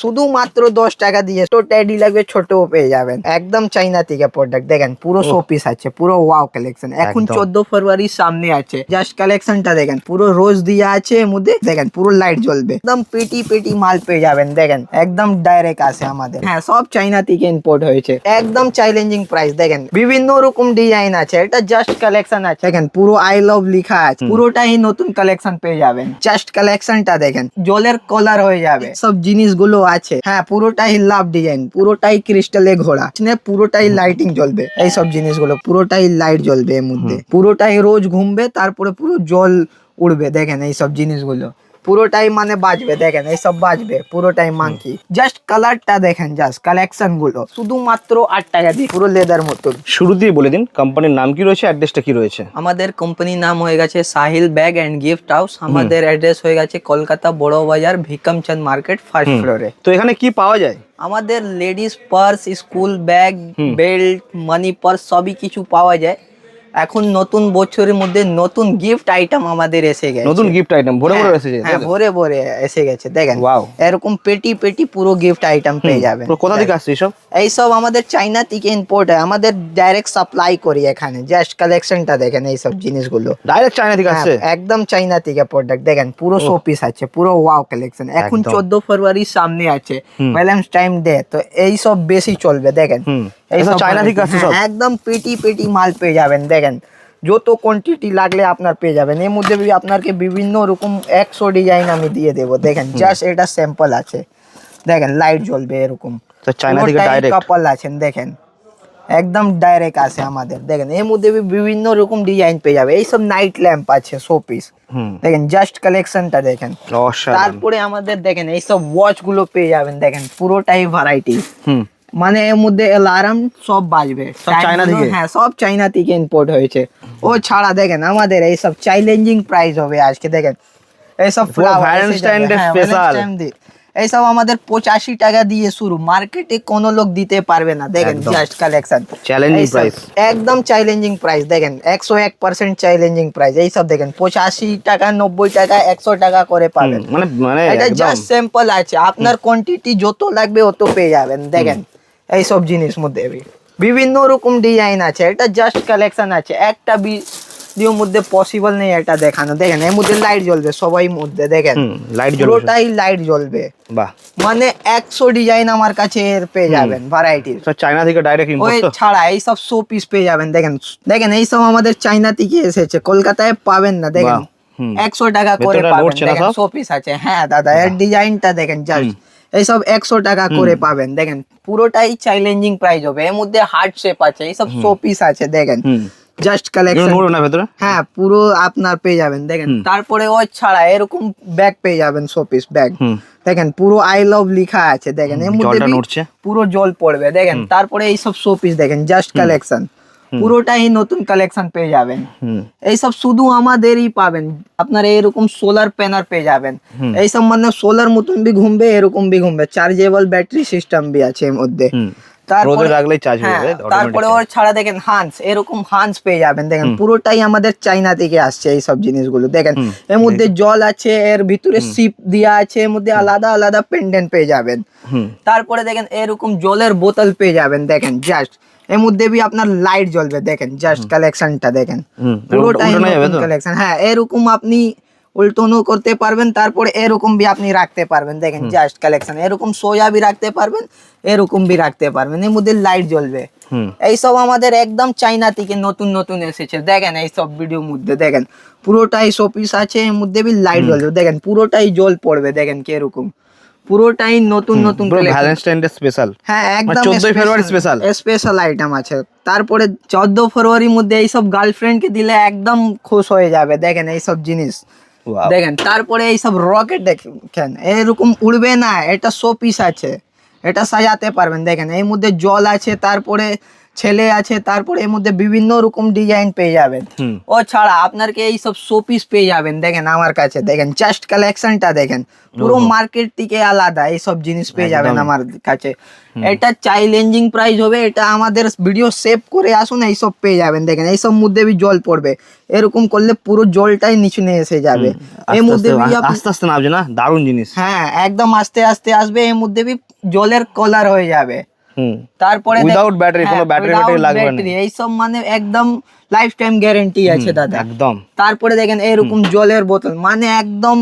শুধুমাত্র 10 টাকা দিয়ে ছোট টেডি লাগবে ছোটও পেয়ে যাবেন। একদম চাইনা থেকে প্রোডাক্ট দেখেন, পুরো শোপিস আছে, পুরো ওয়াও কালেকশন। এখন 14 ফেব্রুয়ারির সামনে আছে, জাস্ট কালেকশনটা দেখেন, পুরো রোজ দিয়া আছে এর মধ্যে, দেখেন পুরো লাইট জ্বলবে, একদম পেটি পেটি মাল পেয়ে যাবেন। দেখেন একদম ডাইরেক্ট আছে আমাদের, হ্যাঁ সব চাইনা থেকে ইম্পোর্ট হয়েছে। একদম চ্যালেঞ্জিং প্রাইস, দেখেন বিভিন্ন রকম ডিজাইন আছে, এটা জাস্ট কালেকশন আছে। দেখেন পুরো আই লাভ লিখা আছে, পুরোটাই নতুন কালেকশন পেয়ে যাবেন। জাস্ট কালেকশনটা দেখেন, জলের কলার হয়ে যাবে সব জিনিসগুলো আছে। হ্যাঁ পুরোটাই লাভ ডিজাইন, পুরোটাই ক্রিস্টালে ঘোড়া, পুরোটাই লাইটিং জ্বলবে। এই সব জিনিসগুলো পুরোটাই লাইট জ্বলবে এর মধ্যে, পুরোটাই রোজ ঘুমবে, তারপরে পুরো জল উড়বে। দেখেন এই সব জিনিসগুলো পুরোটাই মানে বাজবে, দেখেন এই সব বাজবে, পুরোটাই মাঙ্কি। জাস্ট কালারটা দেখেন, জাস্ট কালেকশন গুলো শুধুমাত্র 8 টাকা দিয়ে, পুরো লেদার মতন। শুরুতেই বলে দিন কোম্পানির নাম কি রয়েছে, অ্যাড্রেসটা কি রয়েছে? আমাদের কোম্পানির নাম হয়ে গেছে Sahil bag and gift house. আমাদের অ্যাড্রেস হয়ে গেছে কলকাতা বড় বাজার, ভিকমচন্দ মার্কেট, ফার্স্ট ফ্লোরে। তো এখানে কি পাওয়া যায়? আমাদের ladies purse, school bag, belt, money purse সবই কিছু পাওয়া যায়। এখন নতুন বছরের মধ্যে নতুন গিফট আইটেম আমাদের এসে গেছে, নতুন গিফট আইটেম ভরে ভরে এসেছে। হ্যাঁ ভরে ভরে এসে গেছে। দেখেন ওয়াও, এরকম পেটি পেটি পুরো গিফট আইটেম পেয়ে যাবেন। কোথা থেকে আসছে এইসব? এইসব আমাদের চাইনা থেকে ইম্পোর্ট হয়, আমাদের ডাইরেক্ট সাপ্লাই করি এখানে। জাস্ট কালেকশনটা দেখেন, এইসব জিনিসগুলো ডাইরেক্ট চাইনা থেকে আসছে, একদম চাইনা থেকে প্রোডাক্ট। দেখেন পুরো শোপিস আছে, পুরো ওয়াও কালেকশন। এখন 14 ফেব্রুয়ারির সামনে আছে, ভ্যালেন্টাইন টাইম ডে, তো এই সব বেশি চলবে। দেখেন এইসব চাইনা থেকে আসছে সব, একদম পেটি পেটি মাল পেয়ে যাবেন। দেখেন যত কোয়ান্টিটি লাগলে আপনার পেয়ে যাবেন। এর মধ্যে আপনাকে বিভিন্ন রকম 100 ডিজাইন আমি দিয়ে দেবো। দেখেন জাস্ট এটা স্যাম্পল আছে, দেখেন লাইট জ্বলবে এরকম। তো চাইনা থেকে ডাইরেক্ট কাপল আছেন, দেখেন একদম ডাইরেক্ট আছে আমাদের। দেখেন এর মধ্যে বিভিন্ন রকম ডিজাইন পেয়ে যাবে। এইসব নাইট ল্যাম্প আছে শোপিস, দেখেন জাস্ট কালেকশনটা দেখেন। তারপরে আমাদের দেখেন এইসব ওয়াচ গুলো পেয়ে যাবেন, দেখেন পুরোটাই ভ্যারাইটি। মানে এর মধ্যে অ্যালার্ম সব বাজবে চাইনা থেকে, হ্যাঁ সব চাইনা থেকে ইম্পোর্ট হয়েছে। ও ছাড়া দেখেন আমাদের এইসব চ্যালেঞ্জিং প্রাইস হবে আজকে। দেখেন এইসব ভ্যালেন্টাইন ডে স্পেশাল, এইসব আমাদের 85 টাকা দিয়ে শুরু, মার্কেটে কোনো লোক দিতে পারবে না। দেখেন জাস্ট কালেকশন, চ্যালেঞ্জিং প্রাইস, একদম চ্যালেঞ্জিং প্রাইস। দেখেন 101% চ্যালেঞ্জিং প্রাইস। এইসব দেখেন 85 টাকা, 90 টাকা, 100 টাকা করে পাবেন। মানে এটা জাস্ট স্যাম্পল আছে, আপনার কোয়ান্টিটি যত লাগবে অত পেয়ে যাবেন। দেখেন এইসব জিনিস মধ্যে বিভিন্ন রকম ডিজাইন আছে, এটা জাস্ট কালেকশন আছে। একটা ভিডিওর মধ্যে পসিবল নেই এটা দেখানো। দেখেন এর মধ্যে লাইট জ্বলবে সবাই মধ্যে, দেখেন লাইট জ্বলবে, পুরোটাই লাইট জ্বলবে। বাহ, মানে 100 ডিজাইন আমার কাছে এর পেয়ে যাবেন ভ্যারাইটি। চাইনা থেকে ডাইরেক্ট ইম্পোর্ট। ওই ছাড়া এইসব শো পিস পেয়ে যাবেন। দেখেন দেখেন এইসব আমাদের চাইনা থেকে এসেছে, কলকাতায় পাবেন না। দেখেন 100 টাকা করে পাবেন। দেখেন শো পিস আছে, হ্যাঁ দাদা এর ডিজাইনটা দেখেন জাস্ট, এইসব 100 টাকা করে পাবেন। দেখেন পুরোটাই চ্যালেঞ্জিং প্রাইস হবে। এর মধ্যে হার্ট শেপ আছে, এইসব শো পিস আছে। দেখেন জাস্ট কালেকশন, হ্যাঁ পুরো আপনার পেয়ে যাবেন। দেখেন তারপরে ওই ছাড়া এরকম ব্যাগ পেয়ে যাবেন, শো পিস ব্যাগ। দেখেন পুরো আই লাভ লিখা আছে, দেখেন এর মধ্যে পুরো জল পড়বে। দেখেন তারপরে এইসব শো পিস দেখেন, জাস্ট কালেকশন, পুরোটাই নতুন কালেকশন পেয়ে যাবেন। এইসব শুধু আমাদেরই পাবেন। আপনারা এরকম সোলার প্যানেল পেয়ে যাবেন, এইসব মানে সোলার মতন বি ঘুমবে, এরকম বি ঘুমবে, চার্জেবল ব্যাটারি সিস্টেম বি আছে এর মধ্যে। তারপরে ওর ছাড়া দেখেন হান্স, এরকম হান্স পেয়ে যাবেন। দেখেন পুরোটাই আমাদের চাইনা থেকে আসছে এইসব জিনিসগুলো। দেখেন এর মধ্যে জল আছে, এর ভিতরে সিপ দেওয়া আছে, এর মধ্যে আলাদা আলাদা পেন্ডেন্ট পেয়ে যাবেন। তারপরে দেখেন এরকম জলের বোতল পেয়ে যাবেন। দেখেন জাস্ট এর মধ্যে বি আপনার লাইট জ্বলবে। দেখেন জাস্ট কালেকশনটা দেখেন, পুরোটাই নতুন কালেকশন। হ্যাঁ এরকম আপনি উল্টোনো করতে পারবেন, তারপরে এরকম বি আপনি রাখতে পারবেন। দেখেন জাস্ট কালেকশন, এরকম সোজা বি রাখতে পারবেন, এরকম বি রাখতে পারবেন, এর মধ্যে লাইট জ্বলবে। এইসব আমাদের একদম চাইনা থেকে নতুন নতুন এসেছে। দেখেন এইসব ভিডিওর মধ্যে দেখেন পুরোটাই শোপিস আছে, এর মধ্যে বি লাইট জ্বলবে। দেখেন পুরোটাই জল পড়বে, দেখেন কিরকম, পুরোটাই নতুন নতুন ভ্যালেন্টাইন ডে স্পেশাল। হ্যাঁ একদম 14 ফেব্রুয়ারি স্পেশাল স্পেশাল আইটেম আছে। তারপরে 14 ফেব্রুয়ারির মধ্যে এইসব গার্লফ্রেন্ড কে দিলে একদম খুশ হয়ে যাবে। দেখেন এইসব জিনিস দেখেন। তারপরে এইসব রকেট দেখেন, এরকম উড়বে না, এটা শো পিস আছে, এটা সাজাতে পারবেন। দেখেন এর মধ্যে জল আছে, তারপরে ছেলে আছে, তারপরে এর মধ্যে বিভিন্ন রকম ডিজাইন পেয়ে যাবেন। হুম। ও ছাড়া আপনাকে এই সব শোপিস পেয়ে যাবেন। দেখেন আমার কাছে দেখেন জাস্ট কালেকশনটা দেখেন, পুরো মার্কেট থেকে আলাদা এই সব জিনিস পেয়ে যাবেন একদমই। আমার কাছে। এটা চ্যালেঞ্জিং প্রাইস হবে, এটা আমাদের ভিডিও সেভ করে আসুন, এইসব পেয়ে যাবেন। দেখেন এইসব মধ্যে বি জল পড়বে, এরকম করলে পুরো জলটাই নিচে নিয়ে এসে যাবে। এর মধ্যে বি আস্তে আস্তে নামছে না, দারুণ জিনিস। হ্যাঁ একদম আস্তে আস্তে আসবে, এর মধ্যে বি জলের কালার হয়ে যাবে। হুম। তারপরে উইদাউট ব্যাটারি, কোনো ব্যাটারি লাগবে না। এইসব মানে একদম লাইফ টাইম গ্যারেন্টি আছে দাদা। একদম। তারপরে দেখেন এরকম জলের বোতল, মানে একদম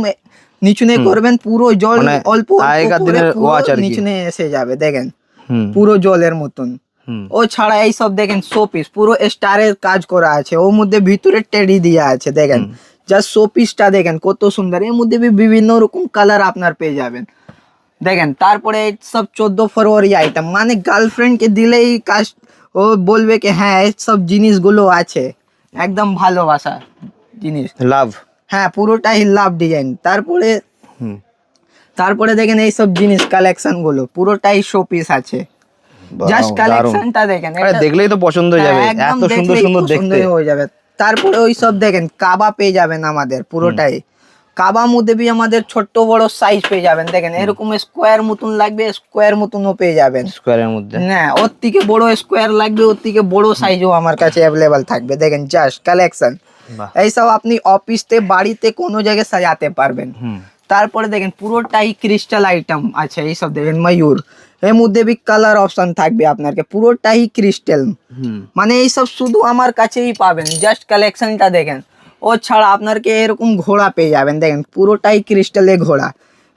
নিচু নিয়ে করবেন, পুরো জল মানে অল্প আগেকার দিনের ওয়াচ আর কি। নিচু নিয়ে এসে যাবে। দেখেন হুম। পুরো জলের মতন। হুম। ও ছাড়া এই সব দেখেন শোপিস, পুরো স্টারের কাজ করা আছে, ওর মধ্যে ভিতরে টেডি দেওয়া আছে। দেখেন জাস্ট শোপিসটা দেখেন কত সুন্দর, এর মধ্যে বিভিন্ন রকম কালার আপনার পেয়ে যাবেন। দেখেন তারপরে এই সব 14 ফেব্রুয়ারি আইটেম, মানে গার্লফ্রেন্ডকে দিলেই কাজ, ও বলবে কি হ্যাঁ এই সব জিনিসগুলো আছে, একদম ভালোবাসা জিনিস। লাভ। হ্যাঁ পুরোটাই লাভ ডিজাইন। হুম। তারপরে দেখেন এই সব জিনিস কালেকশন গুলো পুরোটাই শোপিস আছে। জাস্ট কালেকশনটা দেখেন, আরে দেখলেই তো পছন্দ হয়ে যাবে, হ্যাঁ, একদম এত সুন্দর দেখলেই সুন্দর পছন্দ দেখতে। হয়ে যাবে। তারপরে ওই সব দেখেন কাবা পেয়ে যাবেন আমাদের পুরোটাই। কাবা মধ্যে বি আমাদের ছোট্ট বড় সাইজ পেয়ে যাবেন। দেখেন এরকম স্কোয়ার মতন লাগবে, স্কোয়ার মতনও পেয়ে যাবেন। স্কোয়ারের মধ্যে। হ্যাঁ ওর থেকে বড় স্কোয়ার লাগবে, ওর থেকে বড় সাইজও আমার কাছে অ্যাভেলেবল থাকবে। দেখেন জাস্ট কালেকশন, বাহ। এইসব আপনি অফিসতে বাড়িতে কোনো জায়গায় সাজাতে পারবেন। হুম। তারপরে দেখেন পুরোটাই ক্রিস্টাল আইটেম আছে, এইসব দেখেন ময়ূর, এর মধ্যে বি কালার অপশন থাকবে আপনাকে, পুরোটাই ক্রিস্টাল। হুম। মানে এইসব শুধু আমার কাছেই পাবেন। জাস্ট কালেকশনটা দেখেন। ও ছাড়া আপনাকে এরকম ঘোড়া পেয়ে যাবেন। দেখেন পুরোটাই ক্রিস্টালে ঘোড়া,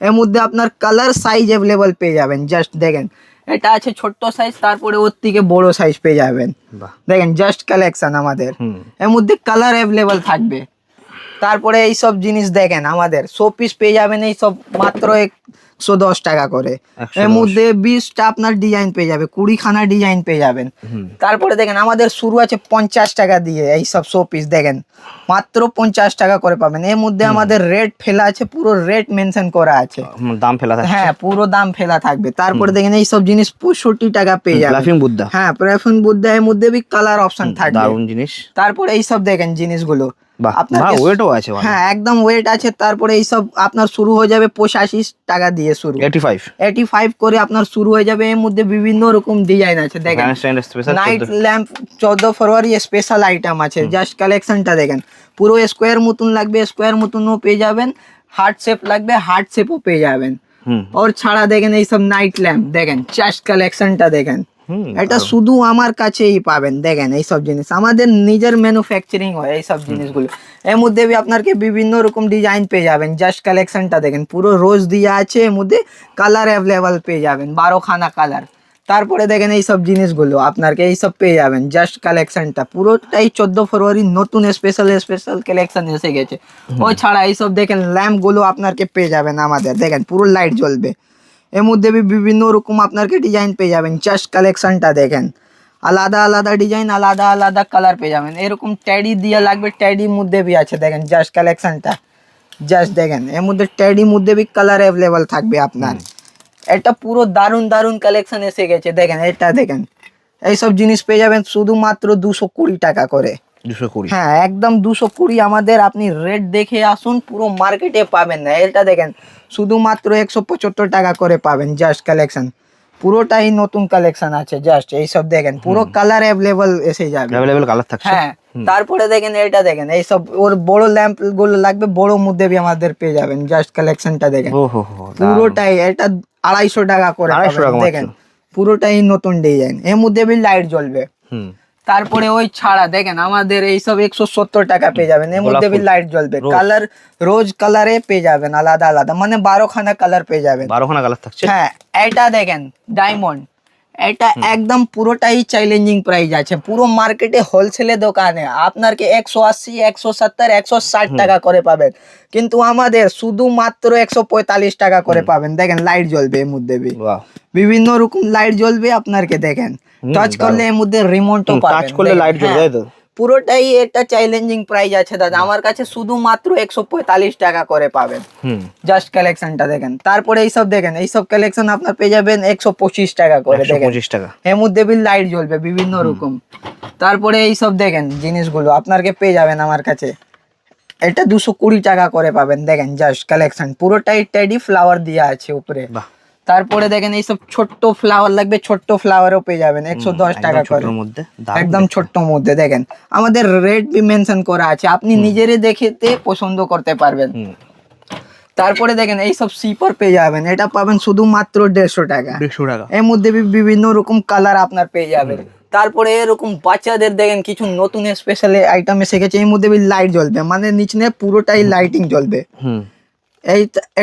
এর মধ্যে আপনার কালার সাইজ অ্যাভেলেবল পেয়ে যাবেন। জাস্ট দেখেন এটা আছে ছোট্ট সাইজ, তারপরে ওর থেকে বড় সাইজ পেয়ে যাবেন। বাহ। দেখেন জাস্ট কালেকশন আমাদের, হুম। এর মধ্যে কালার অ্যাভেলেবল থাকবে। তারপরে এই সব জিনিস দেখেন আমাদের শো পিস পেয়ে যাবেন এই সব মাত্র 110 টাকা করে। 110 এর মধ্যে 20টা আপনার ডিজাইন পেয়ে যাবে, 20খানা ডিজাইন পেয়ে যাবেন। হুম। তারপরে দেখেন আমাদের শুরু আছে 50 টাকা দিয়ে, এই সব শো পিস দেখেন মাত্র 50 টাকা করে পাবেন। এর মধ্যে আমাদের রেট ফেলা আছে, পুরো রেট মেনশন করা আছে। দাম ফেলা থাকে। হ্যাঁ পুরো দাম ফেলা থাকবে। তারপরে দেখেন এই সব জিনিস 65 টাকা পেয়ে যাবেন। লাফিং বুদ্ধা। হ্যাঁ প্রেফন বুদ্ধা, এর মধ্যে বি কালার অপশন থাকবে। দারুণ জিনিস। তারপরে এই সব দেখেন জিনিসগুলো বাহ। আপনাকে ওয়েটও আছে ভালো। হ্যাঁ একদম ওয়েট আছে। তারপরে এইসব আপনার শুরু হয়ে যাবে 85 টাকা দিয়ে শুরু, 85। 85 করে আপনার শুরু হয়ে যাবে। এর মধ্যে বিভিন্ন রকম ডিজাইন আছে। দেখেন স্পেশাল নাইট ল্যাম্প 14 ফেব্রুয়ারি স্পেশাল আইটেম আছে। জাস্ট কালেকশনটা দেখেন, পুরো স্কোয়ার মতন লাগবে, স্কোয়ার মতনও পেয়ে যাবেন, হার্ট শেপ লাগবে, হার্ট শেপও পেয়ে যাবেন। হুম। ওর ছাড়া দেখেন এইসব নাইট ল্যাম্প দেখেন, জাস্ট কালেকশনটা দেখেন, হুম। এটা শুধু আমার কাছেই পাবেন। দেখেন এইসব জিনিস আমাদের নিজের ম্যানুফ্যাকচারিং হয় এইসব জিনিসগুলো। এর মধ্যে বি আপনাকে বিভিন্ন রকম ডিজাইন পেয়ে যাবেন। জাস্ট কালেকশনটা দেখেন, পুরো রোজ দিয়ে আছে, এর মধ্যে কালার অ্যাভেলেবল পেয়ে যাবেন, 12খানা কালার। তারপরে দেখেন এইসব জিনিসগুলো আপনাকে এইসব পেয়ে যাবেন। জাস্ট কালেকশনটা পুরোটাই 14 ফেব্রুয়ারি নতুন স্পেশাল কালেকশন এসে গেছে। ও ছাড়া এইসব দেখেন ল্যাম্পগুলো আপনাকে পেয়ে যাবেন আমাদের। দেখেন পুরো লাইট জ্বলবে, এর মধ্যে বিভিন্ন রকম আপনাকে ডিজাইন পেয়ে যাবেন। জাস্ট কালেকশনটা দেখেন, আলাদা আলাদা ডিজাইন, আলাদা আলাদা কালার পেয়ে যাবেন। এরকম ট্যাডি দিয়ে লাগবে, ট্যাডির মধ্যে বি আছে। দেখেন জাস্ট কালেকশনটা, জাস্ট দেখেন এর মধ্যে ট্যাডির মধ্যে বি কালার অ্যাভেলেবল থাকবে আপনার। এটা পুরো দারুণ দারুণ কালেকশন এসে গেছে। দেখেন এটা দেখেন, এইসব জিনিস পেয়ে যাবেন শুধুমাত্র 220 টাকা করে। 220। হ্যাঁ একদম 220 আমাদের। আপনি রেট দেখে আসুন, পুরো মার্কেটে পাবেন না। এটা দেখেন শুধুমাত্র 175 টাকা করে পাবেন। জাস্ট কালেকশন পুরোটাই নতুন কালেকশন আছে। জাস্ট এইসব দেখেন পুরো কালার অ্যাভেলেবল এসে যাবে। অ্যাভেলেবল কালার থাকছে। হ্যাঁ তারপরে দেখেন এটা দেখেন, এইসব ওর বড় ল্যাম্প গুলো লাগবে, বড় মধ্যে বি আমাদের পেয়ে যাবেন। জাস্ট কালেকশনটা দেখেন, ও হো হো। পুরোটাই এটা 250 টাকা করে 250 পাবেন। টাকা মাত্র। দেখেন পুরোটাই নতুন ডিজাইন, এর মধ্যে বি লাইট জ্বলবে। হুম। তারপরে ওই ছাড়া দেখেন আমাদের এইসব 170 টাকা পেয়ে যাবেন, এর মধ্যে বি লাইট জ্বলবে, কালার রোজ কালারে পেয়ে যাবেন, আলাদা আলাদা, মানে 12খানা কালার পেয়ে যাবেন। 12খানা কালার থাকছে। হ্যাঁ এটা দেখেন ডায়মন্ড, এটা একদম পুরোটাই চ্যালেঞ্জিং প্রাইস আছে। পুরো মার্কেটে হোলসেলে দোকানে আপনাকে 180, 170, 160 টাকা করে পাবেন, কিন্তু আমাদের শুধুমাত্র 145 টাকা করে পাবেন। দেখেন লাইট জ্বলবে এর মধ্যে বি, বাহ। বিভিন্ন রকম লাইট জ্বলবে আপনাকে। দেখেন টাচ করলে এর মধ্যে রিমোটও পাবেন। টাচ করলে লাইট জ্বলবে, তাই তো? পুরোটাই এটা চ্যালেঞ্জিং প্রাইস আছে দাদা, আমার কাছে শুধুমাত্র 145 টাকা করে পাবেন। জাস্ট কালেকশনটা দেখেন। তারপরে এইসব দেখেন, এইসব কালেকশন আপনার পেয়ে যাবেন 125 টাকা করে। দেখেন 125 টাকা। এর মধ্যে বিল লাইট জ্বলবে বিভিন্ন রকম। তারপরে এইসব দেখেন জিনিসগুলো আপনাকে পেয়ে যাবেন আমার কাছে, এটা 220 টাকা করে পাবেন। দেখেন জাস্ট কালেকশন, পুরোটাই টেডি ফ্লাওয়ার দেওয়া আছে উপরে। তারপরে দেখেন এইসব ছোট্ট ফ্লাওয়ার লাগবে, ছোট্ট ফ্লাওয়ারও পেয়ে যাবেন 110 টাকা করে, একদম ছোট্ট মধ্যে। দেখেন আমাদের রেট বি মেনশন করা আছে, আপনি নিজেরে দেখেতে পছন্দ করতে পারবেন। তারপরে দেখেন এইসব সিপার পেয়ে যাবেন, এটা পাবেন শুধুমাত্র 150 টাকা। 150 টাকা। এর মধ্যে বিভিন্ন রকম কালার আপনার পেয়ে যাবেন। তারপরে এরকম বাচ্চাদের দেখেন কিছু নতুন স্পেশাল আইটেম এসে গেছে, এর মধ্যে লাইট জ্বলবে, মানে নিচে পুরোটাই লাইটিং জ্বলবে।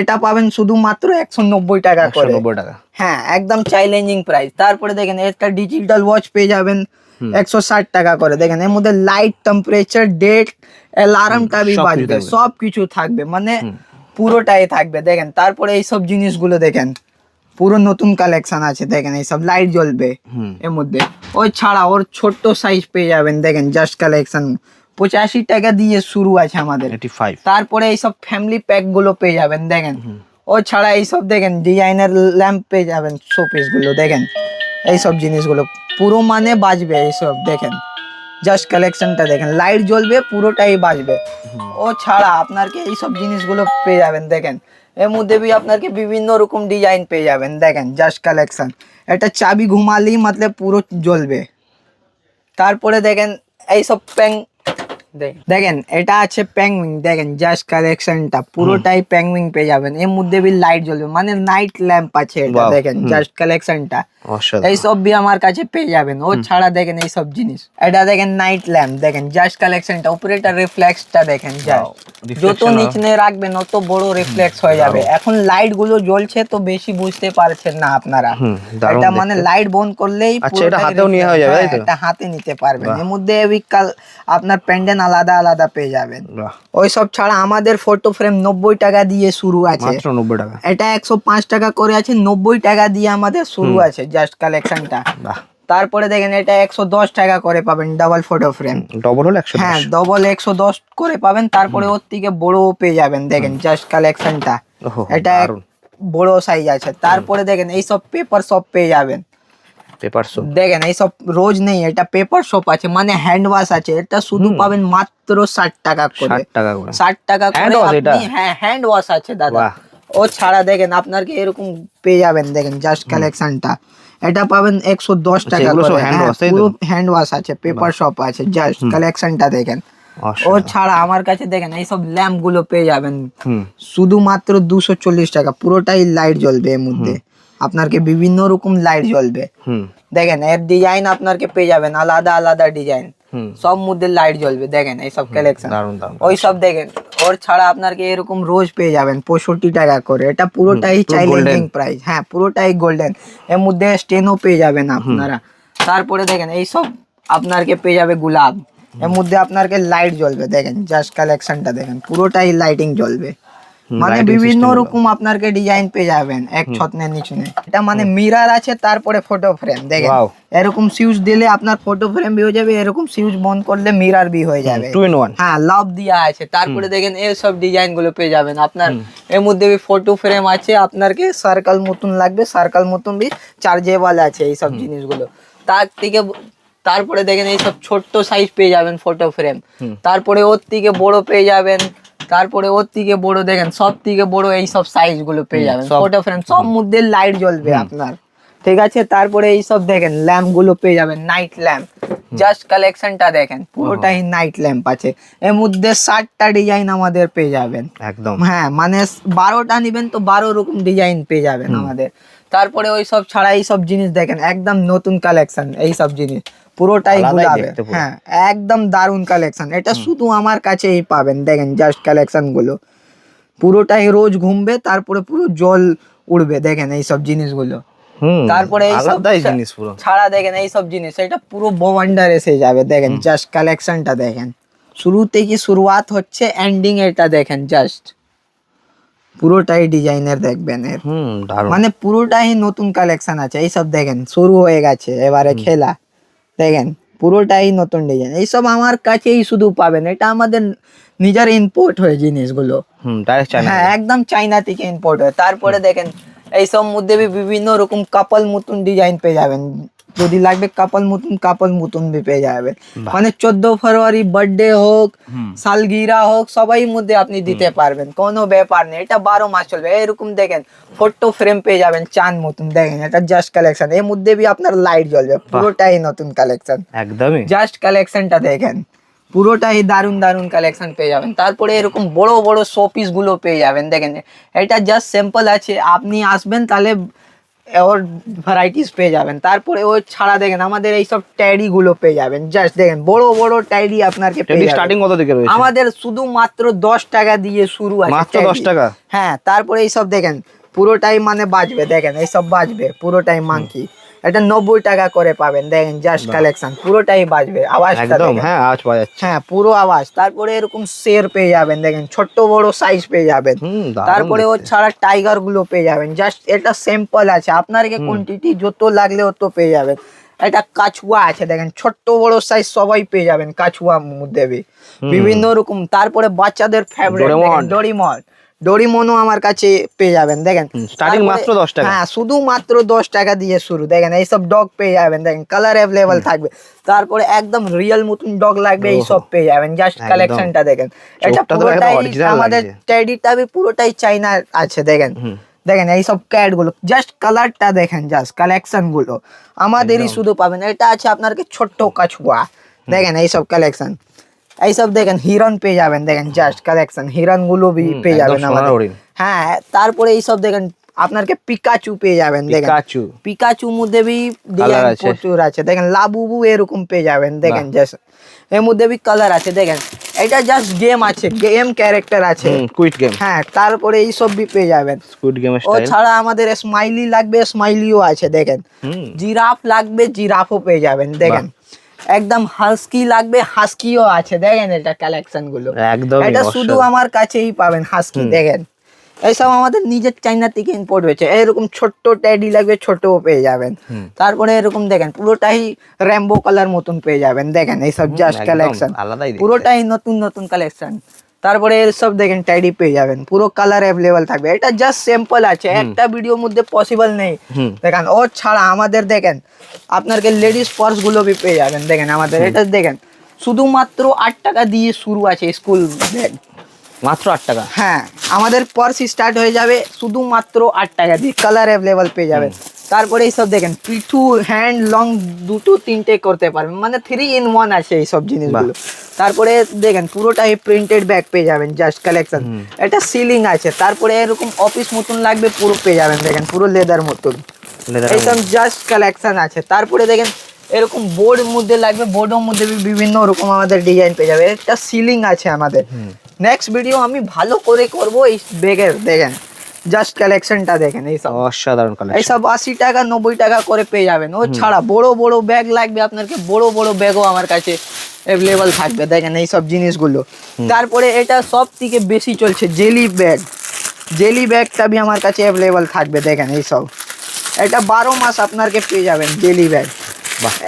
এটা পাবেন শুধুমাত্র 190 টাকা করে। 190 টাকা। হ্যাঁ, একদম চ্যালেঞ্জিং প্রাইস। তারপরে দেখেন একটা ডিজিটাল ওয়াচ পেয়ে যাবেন 160 টাকা করে। দেখেন এর মধ্যে লাইট, টেম্পারেচার, ডেট, অ্যালার্মটা বি বাজবে, সব কিছু থাকবে, মানে পুরোটাই থাকবে। দেখেন তারপরে এইসব জিনিসগুলো দেখেন, পুরো নতুন কালেকশন আছে। দেখেন এইসব লাইট জ্বলবে এর মধ্যে। ওই ছাড়া ওর ছোট্ট সাইজ পেয়ে যাবেন। দেখেন জাস্ট কালেকশন 85 টাকা দিয়ে শুরু আছে আমাদের। 85। তারপরে এইসব ফ্যামিলি প্যাক গুলো পেয়ে যাবেন। দেখেন ও ছাড়া এইসব দেখেন ডিজাইনার ল্যাম্প পেয়ে যাবেন, শোপিস গুলো। দেখেন এইসব জিনিসগুলো পুরো মানে বাজবে এইসব। দেখেন জাস্ট কালেকশনটা দেখেন, লাইট জ্বলবে, পুরোটাই বাজবে। ও ছাড়া আপনাকে এইসব জিনিসগুলো পেয়ে যাবেন। দেখেন এর মধ্যে বি আপনাকে বিভিন্ন রকম ডিজাইন পেয়ে যাবেন। দেখেন জাস্ট কালেকশন, এটা চাবি ঘুমালেই মতলব পুরো জ্বলবে। তারপরে দেখেন এইসব প্যাং, দেখেন এটা আছে প্যাংউইং। দেখেন জাস্ট কালেকশনটা পুরোটাই প্যাংউইং পেয়ে যাবেন, এর মধ্যে বি লাইট জ্বলবে, মানে নাইট ল্যাম্প আছে এটা। দেখেন জাস্ট কালেকশনটা, এইসব বি আমার কাছে পেয়ে যাবেন। ও ছাড়া দেখেন এইসব জিনিস, এটা দেখেন নাইট ল্যাম্প। দেখেন জাস্ট কালেকশনটা, উপরে এটা রিফ্লেক্সটা দেখেন, যত নিচে রাখবেন অত বড় রিফ্লেক্স হয়ে যাবে। এখন লাইট গুলো জ্বলছে তো বেশি বুঝতে পারছেন না আপনারা, এটা মানে লাইট বন্ধ করলেই এটা হাতেও নিয়ে হয়ে যাবে, তাই তো? এটা হাতে নিতে পারবেন। এর মধ্যে আপনার পেন্ডেন্ট আলাদা আলাদা পেয়ে যাবেন। ওইসব ছাড়া আমাদের ফটো ফ্রেম 90 টাকা দিয়ে শুরু আছে, মাত্র 90 টাকা। এটা 105 টাকা করে আছে, 90 টাকা দিয়ে আমাদের শুরু আছে জাস্ট কালেকশনটা। তারপরে দেখেন এটা 110 টাকা করে পাবেন ডাবল ফটো ফ্রেম। ডবল হলো 110। হ্যাঁ, ডবল 110 করে পাবেন। তারপরে ওর থেকে বড় পেয়ে যাবেন। দেখেন জাস্ট কালেকশনটা, এটা বড় সাইজ আছে। তারপরে দেখেন এইসব পেপার শপ পেয়ে যাবেন। পেপার শপ দেখেন এইসব রোজ নেই, এটা পেপার শপ আছে, মানে হ্যান্ড ওয়াশ আছে। এটা শুধু পাবেন মাত্র 60 টাকা করে। 60 টাকা করে। 60 টাকা করে আপনি, হ্যাঁ হ্যান্ড ওয়াশ আছে দাদা। ও ছাড়া দেখেন আপনাকে এরকম পেয়ে যাবেন। দেখেন জাস্ট কালেকশনটা, এটা পাবেন 110 টাকা করে। পুরো হ্যান্ড ওয়াশ আছে, পেপার শপ আছে। জাস্ট কালেকশনটা দেখেন। ও ছাড়া আমার কাছে দেখেন এইসব ল্যাম্প গুলো পেয়ে যাবেন শুধুমাত্র 240 টাকা। পুরোটাই লাইট জ্বলবে এর মধ্যে, আপনাকে বিভিন্ন রকম লাইট জ্বলবে। দেখেন এর ডিজাইন আপনাকে পেয়ে যাবেন আলাদা আলাদা ডিজাইন, সব মধ্যে লাইট জ্বলবে। দেখেন এইসব কালেকশন, ওই সব দেখেন। ওর ছাড়া আপনাকে এরকম রোজ পেয়ে যাবেন 65 টাকা করে। এটা পুরোটাই চ্যালেঞ্জিং প্রাইস। হ্যাঁ, পুরোটাই গোল্ডেন, এর মধ্যে স্টেনও পেয়ে যাবেন আপনারা। তারপরে দেখেন এইসব আপনাকে পেয়ে যাবে গোলাপ, এর মধ্যে আপনাকে লাইট জ্বলবে। দেখেন জাস্ট কালেকশনটা দেখেন, পুরোটাই লাইটিং জ্বলবে, মানে বিভিন্ন রকম আপনাকে ডিজাইন পেয়ে যাবেন এক ছত্রের নিচে। এটা মানে মিরর আছে, তারপরে ফটো ফ্রেম। দেখেন এরকম সুইচ দিলে আপনার ফটো ফ্রেম বি হয়ে যাবে, এরকম সুইচ বন্ধ করলে মিরর বি হয়ে যাবে। 2 in 1। হ্যাঁ, লাভ দেওয়া আছে। তারপরে দেখেন এই সব ডিজাইন গুলো পেয়ে যাবেন আপনার। এর মধ্যে বি ফটো ফ্রেম আছে, আপনাকে সার্কেল মতন লাগবে, সার্কেল মতন বি চার্জেবল আছে এই সব জিনিসগুলো। তার থেকে তারপরে দেখেন এই সব ছোট্ট সাইজ পেয়ে যাবেন ফটো ফ্রেম। তারপরে ওর থেকে বড় পেয়ে যাবেন। তারপরে ওর থেকে বড় দেখেন, সব থেকে বড় এই সব সাইজ গুলো পেয়ে যাবেন ফটো ফ্রেম, সব মধ্যে লাইট জ্বলবে আপনার। ঠিক আছে, তারপরে এই সব দেখেন ল্যাম্প গুলো পেয়ে যাবেন, নাইট ল্যাম্প। জাস্ট কালেকশনটা দেখেন, পুরোটাই নাইট ল্যাম্প আছে। এর মধ্যে 60টা ডিজাইন আমাদের পেয়ে যাবেন একদম। হ্যাঁ, মানে 12টা নিবেন তো 12 রকম ডিজাইন পেয়ে যাবেন আমাদের। তারপরে ওই সব ছাড়া এই সব জিনিস দেখেন, একদম নতুন কালেকশন এই সব জিনিস, পুরোটাই গোলাপের। হ্যাঁ, একদম দারুন কালেকশন, এটা শুধু আমার কাছেই পাবেন। দেখেন জাস্ট কালেকশন গুলো, পুরোটাই রোজ ঘুমবে, তারপরে পুরো জল উড়বে। দেখেন এই সব জিনিসগুলো। তারপরে এই সব জিনিস পুরো ছাড়া দেখেন এই সব জিনিস, এটা পুরো বওয়ান্ডার এসে যাবে। দেখেন জাস্ট কালেকশনটা দেখেন, শুরু থেকে শুরুয়াত হচ্ছে, এন্ডিং এটা দেখেন। জাস্ট পুরোটাই ডিজাইনের দেখবেন এর, মানে পুরোটাই নতুন কালেকশন আছে। এই সব দেখেন শুরু হয়ে গেছে এবারে খেলা। দেখেন পুরোটাই নতুন ডিজাইন, এইসব আমার কাছেই শুধু পাবেন, এটা আমাদের নিজের ইম্পোর্ট হয়ে জিনিসগুলো। Direct China. হ্যাঁ একদম চাইনা থেকে ইম্পোর্ট হয়। তারপরে দেখেন এইসব মধ্যে বিভিন্ন রকম কাপল মতন ডিজাইন পেয়ে যাবেন, যদি লাগবে কাপল মতন বি পেয়ে যাবেন। মানে 14 ফেব্রুয়ারি বার্থডে হোক, সালগিরা হোক, সবাই মধ্যে আপনি দিতে পারবেন, কোনো ব্যাপার নেই, এটা 12 মাস চলবে। এরকম দেখেন ফটো ফ্রেম পেয়ে যাবেন চাঁদ মতন, দেখেন এটা জাস্ট কালেকশন, এর মধ্যে বি আপনার লাইট জ্বলবে, পুরোটাই নতুন কালেকশন। একদমই জাস্ট কালেকশনটা দেখেন, পুরোটাই দারুন দারুন কালেকশন পেয়ে যাবেন। তারপরে এরকম বড় বড় শো পিস গুলো পেয়ে যাবেন, দেখেন এটা জাস্ট স্যাম্পল আছে, আপনি আসবেন তাহলে ওর ভ্যারাইটিস পেয়ে যাবেন। তারপরে ও ছাড়া দেখেন আমাদের এইসব ট্যাডি গুলো পেয়ে যাবেন, জাস্ট দেখেন বড় বড় ট্যাডি আপনাকে পেয়ে যাবেন। স্টার্টিং কত থেকে রয়েছে? আমাদের শুধুমাত্র 10 টাকা দিয়ে শুরু আছে, মাত্র teddy। 10 টাকা? হ্যাঁ তারপরে এইসব দেখেন পুরোটাই মানে বাজবে, দেখেন এইসব বাজবে পুরোটাই মাংকি, এটা 90 টাকা করে পাবেন, দেখেন জাস্ট কালেকশন, পুরোটাই বাজবে, আওয়াজটা একদম, দেখেন। হ্যাঁ আওয়াজ পাওয়া যাচ্ছে। হ্যাঁ পুরো আওয়াজ। তারপরে এরকম শের পেয়ে যাবেন, দেখেন ছোট্ট বড় সাইজ পেয়ে যাবেন। দারুণ তারপরে ও দেখতে। ছাড়া টাইগার গুলো পেয়ে যাবেন, জাস্ট এটা স্যাম্পল আছে, আপনাকে কোয়ান্টিটি যত লাগলে অত পেয়ে যাবেন। এটা কাছুয়া আছে, দেখেন ছোট্ট বড় সাইজ সবাই পেয়ে যাবেন কাছুয়া মধ্যে বিভিন্ন রকম। তারপরে বাচ্চাদের ফেভারিট ডোরিমন, ডোরিমনও আমার কাছে পেয়ে যাবেন, দেখেন স্টার্টিং তারপরে- মাত্র 10 টাকা? হ্যাঁ শুধুমাত্র 10 টাকা দিয়ে শুরু, দেখেন এইসব ডগ পেয়ে যাবেন, দেখেন কালার অ্যাভেলেবল থাকবে। তারপরে একদম রিয়েল মতন ডগ লাগবে, এইসব পেয়ে যাবেন, জাস্ট একদম। কালেকশনটা দেখেন। এটা চোখটা তো একদম পুরোটাই original আমাদের লাগছে। টেডিটা পুরোটাই চাইনা আছে, দেখেন দেখেন এইসব ক্যাট গুলো, জাস্ট কালারটা দেখেন, জাস্ট কালেকশন গুলো আমাদেরই শুধু পাবেন। এটা আছে আপনার কি ছোট্ট কাছুয়া, দেখেন এইসব কালেকশন, এইসব দেখেন হিরন পেয়ে যাবেন, দেখেন জাস্ট কালেকশন, হিরন গুলো পেয়ে একদম যাবেন সোনার আমাদের। হরিণ। হ্যাঁ তারপরে এইসব দেখেন আপনারকে পিকাচু পেয়ে যাবেন, দেখেন পিকাচু। পিকাচু মধ্যে ডিজাইন আছে। প্রচুর আছে, দেখেন লাবুবু এরকম পেয়ে যাবেন, দেখেন জাস্ট এর মধ্যে কালার আছে, দেখেন এটা জাস্ট গেম আছে, গেম ক্যারেক্টার আছে। Quite game. হ্যাঁ তারপরে এইসব পেয়ে যাবেন। স্কুইড গেমের ও স্টাইল। ছাড়া আমাদের স্মাইলি লাগবে, স্মাইলিও আছে, দেখেন জিরাফ লাগবে, জিরাফও পেয়ে যাবেন, দেখেন একদম হাস্কি লাগবে, হাস্কিও আছে, দেখেন এটা কালেকশন গুলো একদমই এটা অসাধারণ। শুধু আমার কাছেই পাবেন হাস্কি, দেখেন এইসব আমাদের নিজের চাইনা থেকে ইম্পোর্ট হয়েছে। এরকম ছোট্ট ট্যাডি লাগবে, ছোটও পেয়ে যাবেন। তারপরে এরকম দেখেন পুরোটাই র্যাম্বো কালার মতন পেয়ে যাবেন, দেখেন এইসব জাস্ট একদম কালেকশন, আলাদাই দেখতে। পুরোটাই নতুন নতুন কালেকশন। তারপরে সব দেখেন ট্যাডি পেয়ে যাবেন, পুরো কালার অ্যাভেলেবল থাকবে। এটা জাস্ট স্যাম্পল আছে, একটা ভিডিওর মধ্যে পসিবল নেই। দেখেন ও ছাড়া আমাদের দেখেন আপনাকে লেডিস পার্স গুলো পেয়ে যাবেন, দেখেন আমাদের এটা দেখেন শুধুমাত্র 8 টাকা দিয়ে শুরু আছে স্কুল ব্যাগ, মাত্র 8 টাকা? হ্যাঁ আমাদের পার্স স্টার্ট হয়ে যাবে শুধুমাত্র 8 টাকা দিয়ে, কালার অ্যাভেলেবল পেয়ে যাবেন। তারপরে এইসব দেখেন পিঠু হ্যান্ড লং দুটো তিনটে করতে পারবেন, মানে 3 in 1 আছে এইসব জিনিসগুলো। তারপরে দেখেন পুরোটাই প্রিন্টেড ব্যাগ পেয়ে যাবেন, জাস্ট কালেকশন, এটা সিলিং আছে। তারপরে এরকম অফিস মতন লাগবে, পুরো পেয়ে যাবেন, দেখেন পুরো লেদার মতন, এইসব জাস্ট কালেকশন আছে। তারপরে দেখেন এরকম বোর্ড মধ্যে লাগবে, বোর্ডের মধ্যে বিভিন্ন রকম আমাদের ডিজাইন পেয়ে যাবে। একটা সিলিং আছে আমাদের, নেক্সট ভিডিও আমি ভালো করে করব এই ব্যাগের, দেখেন জাস্ট কালেকশনটা দেখেন, এইসব অসাধারণ কালেকশন। এইসব 80 টাকা 90 টাকা করে পেয়ে যাবেন। ও ছাড়া বড় বড় ব্যাগ লাগবে আপনাকে, বড় বড় ব্যাগও আমার কাছে অ্যাভেলেবল থাকবে, দেখেন এইসব জিনিসগুলো। তারপরে এটা সব থেকে বেশি চলছে জেলি ব্যাগ, জেলি ব্যাগটা আমার কাছে অ্যাভেলেবল থাকবে, দেখেন এইসব এটা 12 মাস আপনাকে পেয়ে যাবেন জেলি ব্যাগ।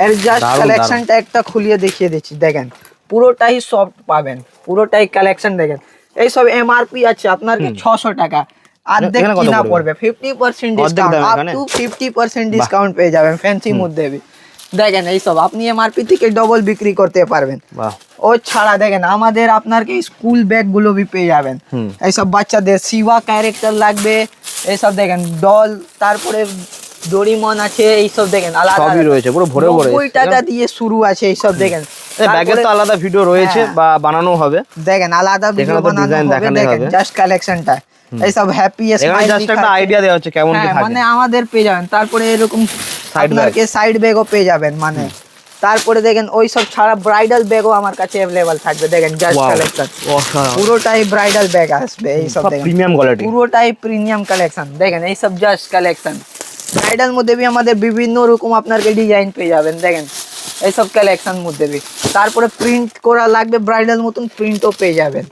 এর জাস্ট দারুণ, কালেকশনটা একটা খুলিয়ে দেখিয়ে দিচ্ছি, দেখেন পুরোটাই সফট পাবেন, পুরোটাই কালেকশন দেখেন। এইসব এমআরপি আছে আপনার কি 600 টাকা, অর্ধেক এখানে কত কিনা পড়বে? পড়বে 50% অর্ধেক ডিসকাউন্ট, দামে আপ এখানে? টু 50% ডিসকাউন্ট পেয়ে যাবেন ফ্যান্সি মধ্যে দেখেন এইসব আপনি এমআরপি থেকে ডবল বিক্রি করতে পারবেন। বাহ। ও ছাড়া দেখেন আমাদের আপনার কি স্কুল ব্যাগ গুলো পেয়ে যাবেন, এইসব বাচ্চাদের শিবা ক্যারেক্টার লাগবে, এইসব দেখেন ডল, তারপরে ডোরিমন আছে, এইসব দেখেন আলাদা সবই রয়েছে, পুরো ভরে ভরে 90 টাকা দিয়ে শুরু আছে, এইসব দেখেন। ব্যাগের তো আলাদা ভিডিও রয়েছে বা বানানো হবে, দেখেন আলাদা ভিডিও তো বানানো design হবে, দেখানোই দেখেন হবে। জাস্ট কালেকশনটা এইসব হ্যাপি এখানে স্মাইল জাস্ট একটা আইডিয়া দেওয়া হচ্ছে কেমন কি থাকে। মানে আমাদের পেয়ে যাবেন। তারপরে এরকম আপনাকে সাইড ব্যাগও পেয়ে যাবেন, মানে তারপরে দেখেন ওইসব ছাড়া ব্রাইডাল ব্যাগও আমার কাছে অ্যাভেলেবল থাকবে, দেখেন জাস্ট Wow, কালেকশন, অসাধারণ। পুরোটাই ব্রাইডাল ব্যাগ আসবে, এইসব সব দেখেন প্রিমিয়াম কোয়ালিটি। পুরোটাই প্রিমিয়াম কালেকশন, দেখেন এইসব জাস্ট কালেকশন। ব্রাইডাল মধ্যে আমাদের বিভিন্ন রকম আপনাকে ডিজাইন পেয়ে যাবেন, দেখেন এইসব কালেকশন মধ্যে তারপরে প্রিন্ট করা লাগবে ব্রাইডাল মতন, প্রিন্টও পেয়ে যাবেন।